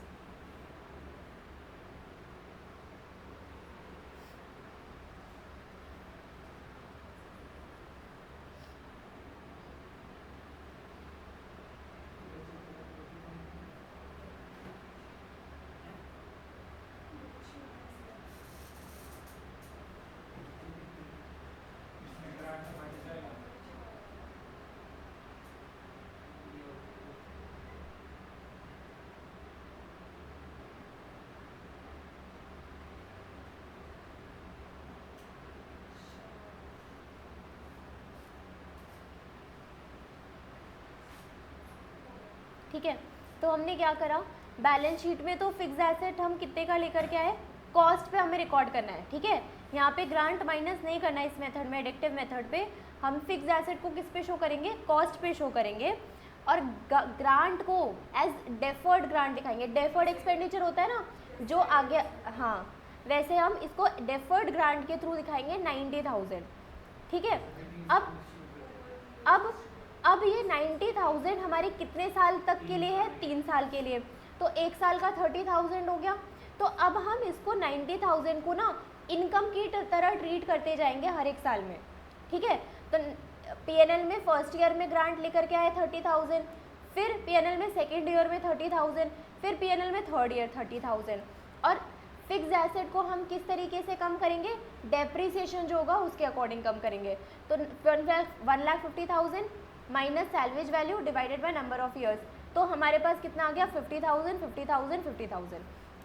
ठीक है, तो हमने क्या करा, बैलेंस शीट में तो फिक्स एसेट हम कितने का लेकर के आए, कॉस्ट पे हमें रिकॉर्ड करना है। ठीक है, यहाँ पे ग्रांट माइनस नहीं करना है इस मेथड में, एडिक्टिव मेथड पे हम फिक्स एसेट को किस पे शो करेंगे, कॉस्ट पे शो करेंगे, और ग्रांट को एज डेफर्ड ग्रांट दिखाएंगे। डेफर्ड एक्सपेंडिचर होता है ना जो आगे, हाँ, वैसे हम इसको डेफर्ड ग्रांट के थ्रू दिखाएंगे 90,000। ठीक है, अब ये 90,000 हमारे कितने साल तक के लिए है, 3 साल के लिए, तो 1 साल का 30,000 हो गया। तो अब हम इसको 90,000 को ना इनकम की तरह ट्रीट करते जाएंगे हर एक साल में। ठीक है, तो पीएनएल में फर्स्ट ईयर में ग्रांट लेकर के आए 30,000, फिर पीएनएल में सेकेंड ईयर में 30,000, फिर पीएनएल में थर्ड ईयर 30,000। और फिक्स एसेट को हम किस तरीके से कम करेंगे, डेप्रिसिएशन जो होगा उसके अकॉर्डिंग कम करेंगे। तो 1,50,000 minus salvage value divided by number of years, तो हमारे पास कितना आ गया, 50,000 50,000 50,000।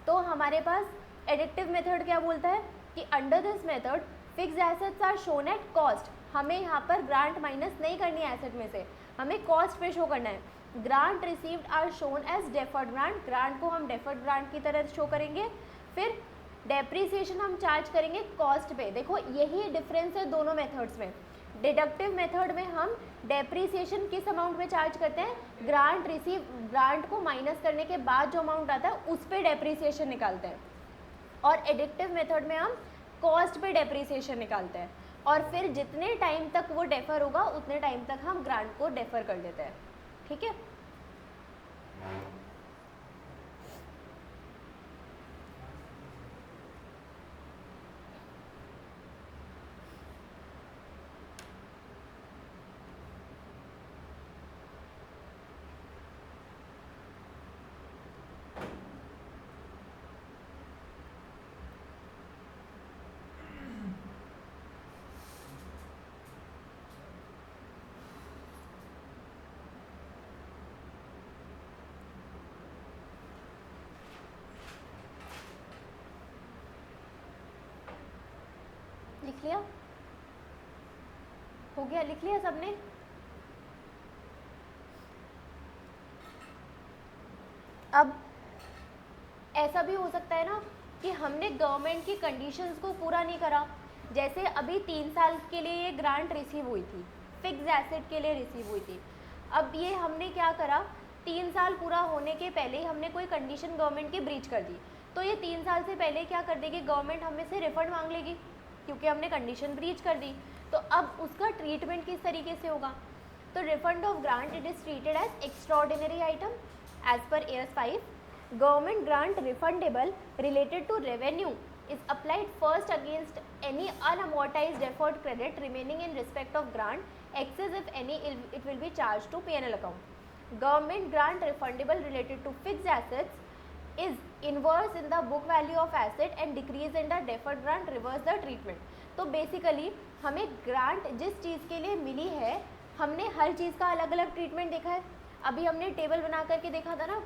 तो हमारे पास एडिक्टिव मेथड क्या बोलता है कि under this method fix assets are shown at cost. हमें यहाँ पर ग्रांट माइनस नहीं करनी है एसेट में से, हमें कॉस्ट पे शो करना है। Grant received are shown as deferred grant, grant को हम डेफर्ड ग्रांट की तरह शो करेंगे। फिर डेप्रिसिएशन हम चार्ज करेंगे कॉस्ट पे। देखो यही डिफरेंस है दोनों मेथड्स में। डिडक्टिव मेथड में हम डेप्रिसिएशन किस अमाउंट में चार्ज करते हैं, ग्रांट को माइनस करने के बाद जो अमाउंट आता है उस पे डेप्रिसिएशन निकालते हैं, और एडिक्टिव मेथड में हम कॉस्ट पे डेप्रिसिएशन निकालते हैं, और फिर जितने टाइम तक वो डेफर होगा उतने टाइम तक हम ग्रांट को डेफर कर देते हैं। ठीक है, लिख लिया, हो गया, लिख लिया सबने? अब ऐसा भी हो सकता है ना कि हमने गवर्नमेंट की कंडीशंस को पूरा नहीं करा। जैसे अभी 3 साल के लिए ये ग्रांट रिसीव हुई थी, फिक्स एसेट के लिए रिसीव हुई थी। अब ये हमने क्या करा, 3 साल पूरा होने के पहले ही हमने कोई कंडीशन गवर्नमेंट की ब्रीच कर दी, तो ये 3 साल से पहले क्या कर देगी गवर्नमेंट, हमें से रिफंड मांग लेगी क्योंकि हमने कंडीशन ब्रीच कर दी। तो अब उसका ट्रीटमेंट किस तरीके से होगा, तो refund of grant it is treated as extraordinary item as per AS 5। Government grant refundable related to revenue is applied first against any unamortized deferred credit remaining in respect of grant excess if any it will be charged to P&L account. Government grant refundable related to fixed assets is inverse in the book value of asset and decrease in the deferred grant reverse the treatment. तो basically हमें grant जिस चीज़ के लिए मिली है हमने हर चीज़ का अलग अलग ट्रीटमेंट देखा है। अभी हमने टेबल बना करके देखा था ना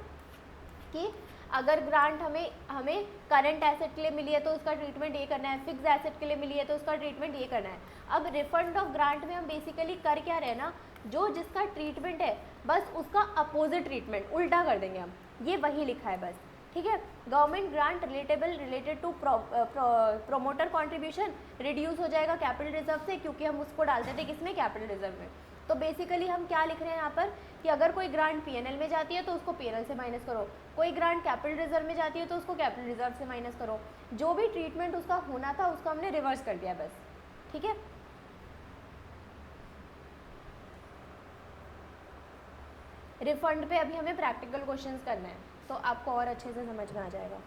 कि अगर ग्रांट हमें करंट एसेट के लिए मिली है तो उसका ट्रीटमेंट ये करना है, फिक्स एसेट के लिए मिली है तो उसका ट्रीटमेंट ये करना है। अब रिफंड ऑफ ग्रांट में हम बेसिकली कर क्या रहे हैं ना, जो जिसका ट्रीटमेंट है बस उसका अपोजिट ट्रीटमेंट उल्टा कर देंगे हम, ये वही लिखा है बस। ठीक है। Government grant related to promoter contribution reduce हो जाएगा कैपिटल रिजर्व से, क्योंकि हम उसको डालते थे किसमें, कैपिटल रिजर्व में। तो बेसिकली हम क्या लिख रहे हैं यहाँ पर कि अगर कोई ग्रांट पीएनएल में जाती है तो उसको पीएनएल से माइनस करो, कोई ग्रांट कैपिटल रिजर्व में जाती है तो उसको कैपिटल रिजर्व से माइनस करो। जो भी ट्रीटमेंट उसका होना था उसको हमने रिवर्स कर दिया बस, ठीक है। रिफंड पे अभी हमें प्रैक्टिकल क्वेश्चंस करना है, तो आपको और अच्छे से समझ में आ जाएगा।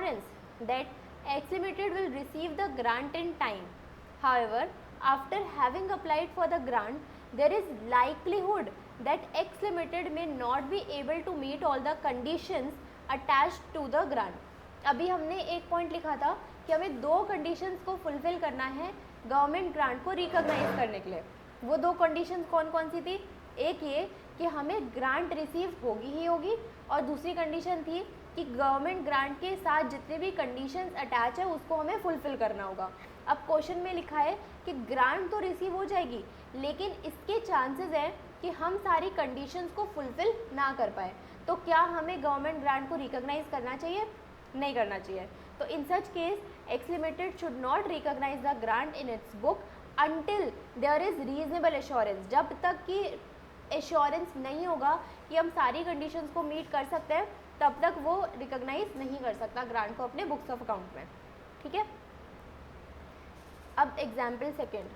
assurance that X Limited will receive the grant in time. However, after having applied for the grant, there is likelihood that X Limited may not be able to meet all the conditions attached to the grant. अभी हमने एक point लिखा था कि हमें 2 conditions को fulfil करना है गवर्नमेंट ग्रांट को रिकॉग्नाइज करने के लिए. वो 2 कंडीशंस कौन कौन सी थी? एक ये कि हमें ग्रांट रिसीव होगी ही होगी, और दूसरी कंडीशन थी कि गवर्नमेंट ग्रांट के साथ जितने भी कंडीशंस अटैच है उसको हमें फुलफिल करना होगा. अब क्वेश्चन में लिखा है कि ग्रांट तो रिसीव हो जाएगी, लेकिन इसके चांसेस हैं कि हम सारी कंडीशंस को फुलफिल ना कर पाए. तो क्या हमें गवर्नमेंट ग्रांट को रिकॉग्नाइज करना चाहिए? नहीं करना चाहिए. तो in such case X limited should not recognise the grant in its book until there is reasonable assurance. जब तक कि एश्योरेंस नहीं होगा कि हम सारी कंडीशंस को मीट कर सकते हैं, तब तक वो रिकॉग्नाइज नहीं कर सकता ग्रांट को अपने बुक्स ऑफ अकाउंट में. ठीक है. अब example second.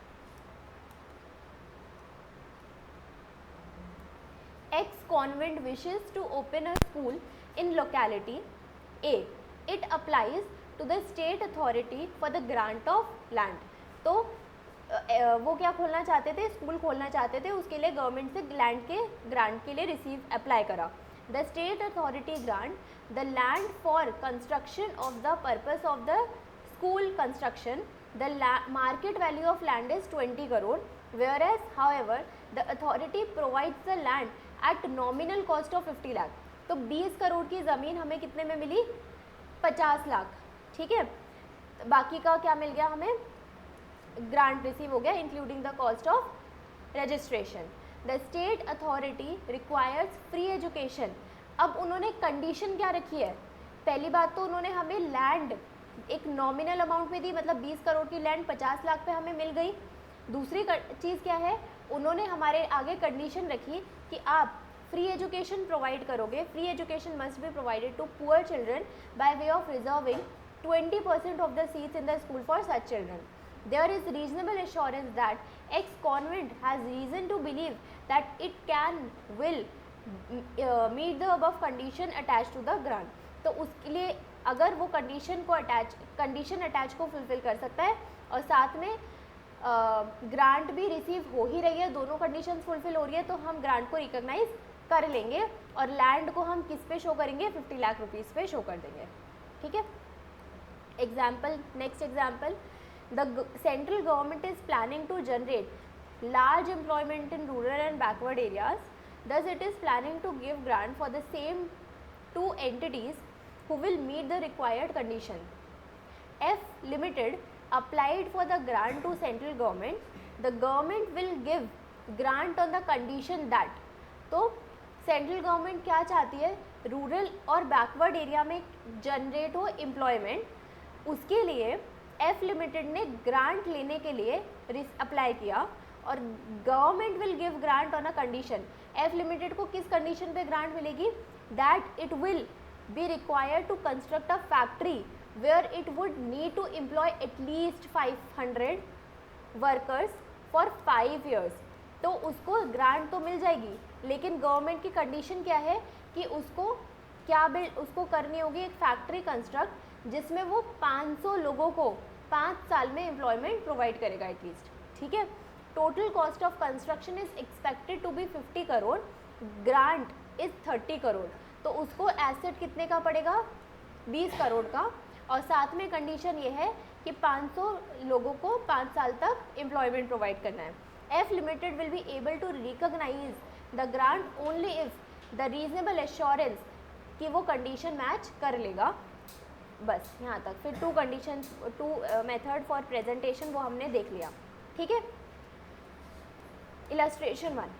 X convent wishes to open a school in locality A. It applies to the state authority for the grant of land. तो वो क्या खोलना चाहते थे? स्कूल खोलना चाहते थे. उसके लिए गवर्नमेंट से लैंड के ग्रांट के लिए रिसीव अप्लाई करा. The state authority grant the land for construction of the purpose of the school construction. The market value of land is 20 crore. whereas however the authority provides the land at nominal cost of 50 lakh. तो 20 करोड़ की ज़मीन हमें कितने में मिली? 50 लाख. ठीक है. बाकी का क्या मिल गया हमें? ग्रांट रिसीव हो गया including the cost of registration. The state authority requires free education. अब उन्होंने कंडीशन क्या रखी है? पहली बात तो उन्होंने हमें लैंड एक नॉमिनल अमाउंट में दी, मतलब 20 करोड़ की लैंड 50 लाख पे हमें मिल गई. दूसरी चीज़ क्या है? उन्होंने हमारे आगे कंडीशन रखी कि आप फ्री एजुकेशन प्रोवाइड करोगे. Free education must be provided to poor children by way of reserving 20% of the seats in the school for such children. There is reasonable assurance that X convent has reason to believe that it can will meet the above condition attach to the grant. तो उसके लिए अगर वो condition attach को fulfil कर सकता है और साथ में ग्रांट भी रिसीव हो ही रही है, दोनों कंडीशंस फुलफिल हो रही है, तो हम ग्रांट को रिकॉग्नाइज कर लेंगे और लैंड को हम किस पे शो करेंगे? 50 लाख रुपीज़ पे शो कर देंगे. ठीक है. Example. Next example. The central government is planning to generate large employment in rural and backward areas. Thus it is planning to give grant for the same 2 entities who will meet the required condition. F Limited applied for the grant to central government. The government will give grant on the condition that. तो central government क्या चाहती है? Rural और backward area में generate हो employment. उसके लिए F limited ने ग्रांट लेने के लिए अप्लाई किया और government will give grant on a condition. F limited को किस कंडीशन पे ग्रांट मिलेगी? That it will be required to construct a factory where it would need to employ at least 500 workers for 5 years. तो उसको grant तो मिल जाएगी, लेकिन government की कंडीशन क्या है कि उसको करनी होगी एक फैक्ट्री कंस्ट्रक्ट जिसमें वो 500 लोगों को 5 साल में एम्प्लॉयमेंट प्रोवाइड करेगा एटलीस्ट. ठीक है. Total cost of construction is expected to be 50 crore. Grant is 30 crore. तो उसको एसेट कितने का पड़ेगा? 20 करोड़ का. और साथ में कंडीशन ये है कि 500 लोगों को 5 साल तक एम्प्लॉयमेंट प्रोवाइड करना है. F limited will be able to recognise the grant only if the reasonable assurance कि वो कंडीशन मैच कर लेगा. बस यहाँ तक. फिर 2 मेथड फॉर प्रेजेंटेशन वो हमने देख लिया. ठीक है. Illustration 1.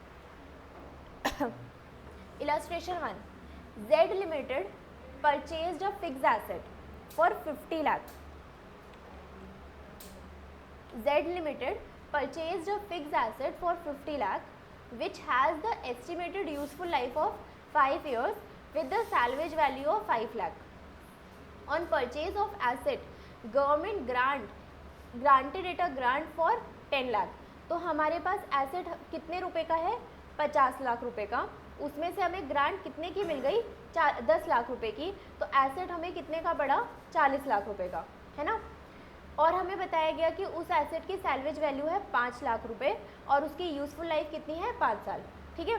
Illustration 1. Z Limited purchased a fixed asset for 50 lakh. Z Limited purchased a fixed asset for 50 lakh which has the estimated useful life of 5 years with the salvage value of 5 lakh. On purchase of asset, government granted it a grant for 10 lakh. तो हमारे पास asset कितने रुपए का है? 50 लाख रुपए का, उसमें से हमें ग्रांट कितने की मिल गई 10 लाख रुपए की, तो एसेट हमें कितने का पड़ा 40 लाख रुपए का, है ना। और हमें बताया गया कि उस एसेट की सैल्वेज वैल्यू है 5 लाख रुपए और उसकी यूजफुल लाइफ कितनी है 5 साल, ठीक है।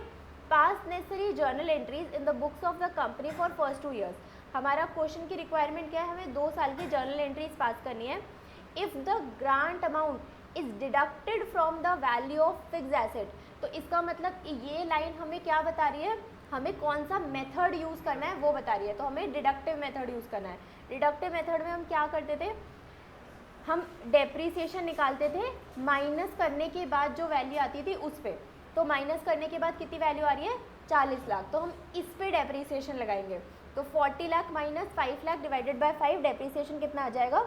पास necessary journal entries in the books of the company for first 2 years. हमारा क्वेश्चन की रिक्वायरमेंट क्या है, हमें 2 साल की जर्नल एंट्रीज पास करनी है। If the grant amount is deducted from the value of fix asset, तो इसका मतलब ये लाइन हमें क्या बता रही है, हमें कौन सा मेथड यूज़ करना है वो बता रही है। तो हमें डिडक्टिव मेथड यूज़ करना है। डिडक्टिव मेथड में हम क्या करते थे, हम डेप्रीसिएशन निकालते थे माइनस करने के बाद जो वैल्यू आती थी उस पे, तो माइनस करने के बाद कितनी वैल्यू आ रही है 40 लाख, तो हम इस पे डेप्रीसिएशन लगाएंगे। तो 40 lakh minus 5 lakh divided by 5, depreciation कितना आ जाएगा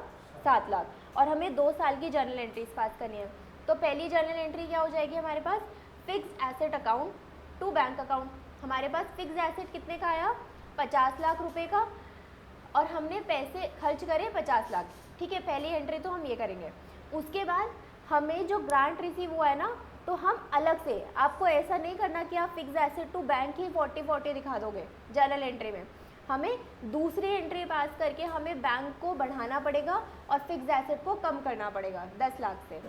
7 लाख। और हमें 2 साल की जर्नल एंट्रीज पास करनी है। तो पहली जर्नल एंट्री क्या हो जाएगी हमारे पास, fix asset account to bank account. हमारे पास फिक्स एसेट कितने का आया 50 लाख रुपए का और हमने पैसे खर्च करे 50 लाख, ठीक है। पहली एंट्री तो हम ये करेंगे। उसके बाद हमें जो ग्रांट रिसीव हुआ है ना, तो हम अलग से, आपको ऐसा नहीं करना कि आप फिक्स एसेट टू बैंक ही 40-40 दिखा दोगे जर्नल एंट्री में। हमें दूसरी एंट्री पास करके हमें बैंक को बढ़ाना पड़ेगा और फिक्स एसेट को कम करना पड़ेगा 10 लाख से,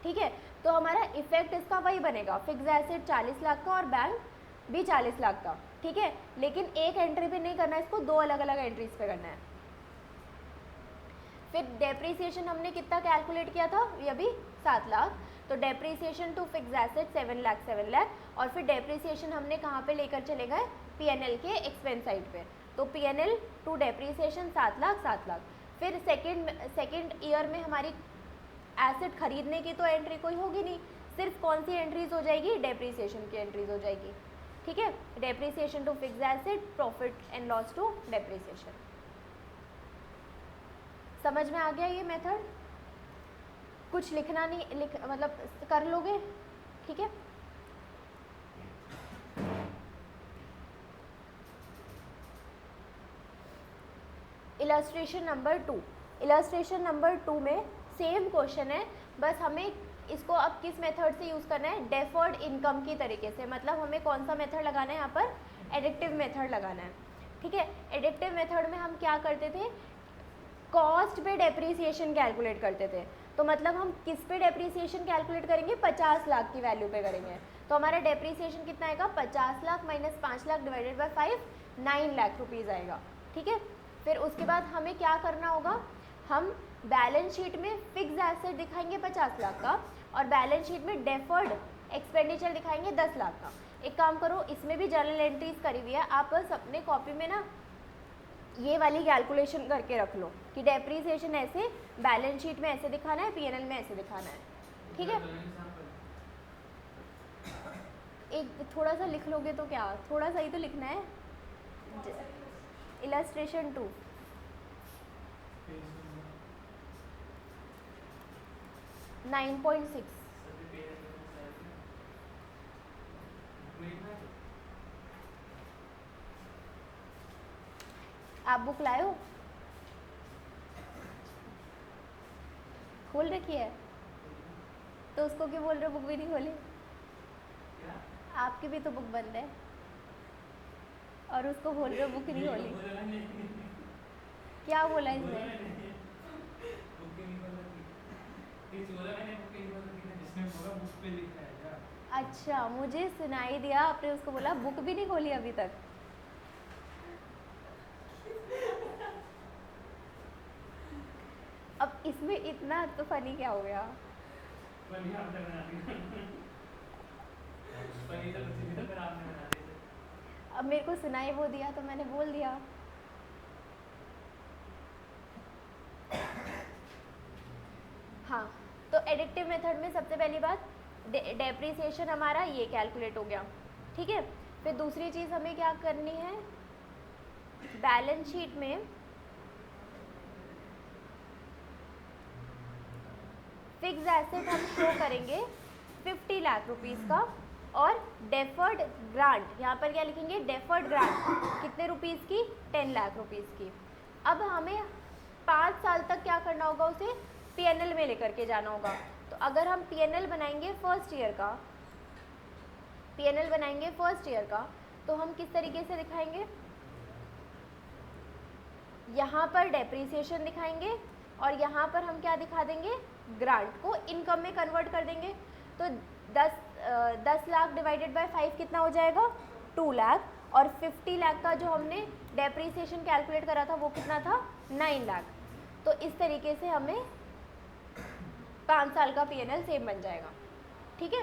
ठीक है। तो हमारा इफेक्ट इसका वही बनेगा, फिक्स एसेट 40 लाख का और बैंक भी 40 लाख का, ठीक है। लेकिन एक एंट्री पे नहीं करना, इसको 2 अलग अलग एंट्रीज पे करना है। फिर डेप्रीसिएशन हमने कितना कैलकुलेट किया था, ये भी 7 लाख। तो depreciation to fix asset 7 lakh और फिर डेप्रीसिएशन हमने कहाँ पे लेकर चले गए, पीएनएल के एक्सपेंस साइड पे। तो पीएनएल टू डेप्रीसिएशन 7 लाख। फिर सेकेंड ईयर में हमारी एसेट खरीदने की तो एंट्री कोई होगी नहीं, सिर्फ कौन सी एंट्रीज हो जाएगी, डेप्रीसिएशन की एंट्रीज हो जाएगी, ठीक है। Depreciation to fix asset, profit and loss to depreciation. समझ में आ गया ये मेथड, कुछ लिखना नहीं, मतलब कर लोगे, ठीक है। इलस्ट्रेशन नंबर 2 में सेम क्वेश्चन है, बस हमें इसको अब किस मेथड से यूज़ करना है, डेफर्ड इनकम की तरीके से। मतलब हमें कौन सा मेथड लगाना है यहाँ पर, एडिक्टिव मेथड लगाना है, ठीक है। एडिक्टिव मेथड में हम क्या करते थे, कॉस्ट पे डेप्रीसिएशन कैलकुलेट करते थे। तो मतलब हम किस पे डेप्रीसिएशन कैलकुलेट करेंगे, 50 लाख की वैल्यू पे करेंगे। तो हमारा डेप्रीसिएशन कितना आएगा, 50 lakh minus 5 lakh divided by 5, 9 lakh rupees आएगा, ठीक है। फिर उसके बाद हमें क्या करना होगा, हम बैलेंस शीट में फिक्स एसेट दिखाएंगे 50 लाख का और बैलेंस शीट में डेफर्ड एक्सपेंडिचर दिखाएंगे 10 लाख का। एक काम करो, इसमें भी जर्नल एंट्रीज करी हुई है, आप बस अपने कॉपी में ना ये वाली कैलकुलेशन करके रख लो कि डेप्रीसिएशन ऐसे बैलेंस शीट में ऐसे दिखाना है, पीएनएल में ऐसे दिखाना है, ठीक है। एक थोड़ा सा लिख लोगे तो क्या, थोड़ा सा ही तो लिखना है। इलस्ट्रेशन 2 9.6 आप बुक लाए हो, खोल रखी है, तो उसको क्यों बोल रहे हो बुक भी नहीं खोली, आपकी भी तो बुक बंद है और उसको बोल रहे हो बुक नहीं खोली, क्या बोला इसने, अच्छा मुझे सुनाई दिया आपने उसको बोला बुक भी नहीं खोली अभी तक। अब इसमें इतना तो फनी क्या हो गया, अब मेरे को सुनाई वो दिया तो मैंने बोल दिया। हाँ, तो एडिक्टिव मेथड में सबसे पहली बात डेप्रीसिएशन हमारा ये कैलकुलेट हो गया, ठीक है। फिर दूसरी चीज़ हमें क्या करनी है, बैलेंस शीट में फिक्स एसेट हम शो करेंगे 50 लाख रुपीस का और डेफर्ड ग्रांट, यहाँ पर क्या लिखेंगे, डेफर्ड ग्रांट कितने रुपीस की, 10 लाख रुपीस की। अब हमें 5 साल तक क्या करना होगा, उसे पीएनएल में लेकर के जाना होगा। तो अगर हम पीएनएल बनाएंगे फर्स्ट ईयर का, पीएनएल बनाएंगे फर्स्ट ईयर का, तो हम किस तरीके से दिखाएंगे, यहाँ पर डेप्रीसिएशन दिखाएंगे और यहाँ पर हम क्या दिखा देंगे, ग्रांट को इनकम में कन्वर्ट कर देंगे। तो 10 लाख डिवाइडेड बाय 5 कितना हो जाएगा, 2 लाख, और 50 लाख का जो हमने डेप्रीसिएशन कैलकुलेट करा था वो कितना था, 9 लाख। तो इस तरीके से हमें 5 साल का पीएनएल सेम बन जाएगा। ठीक है।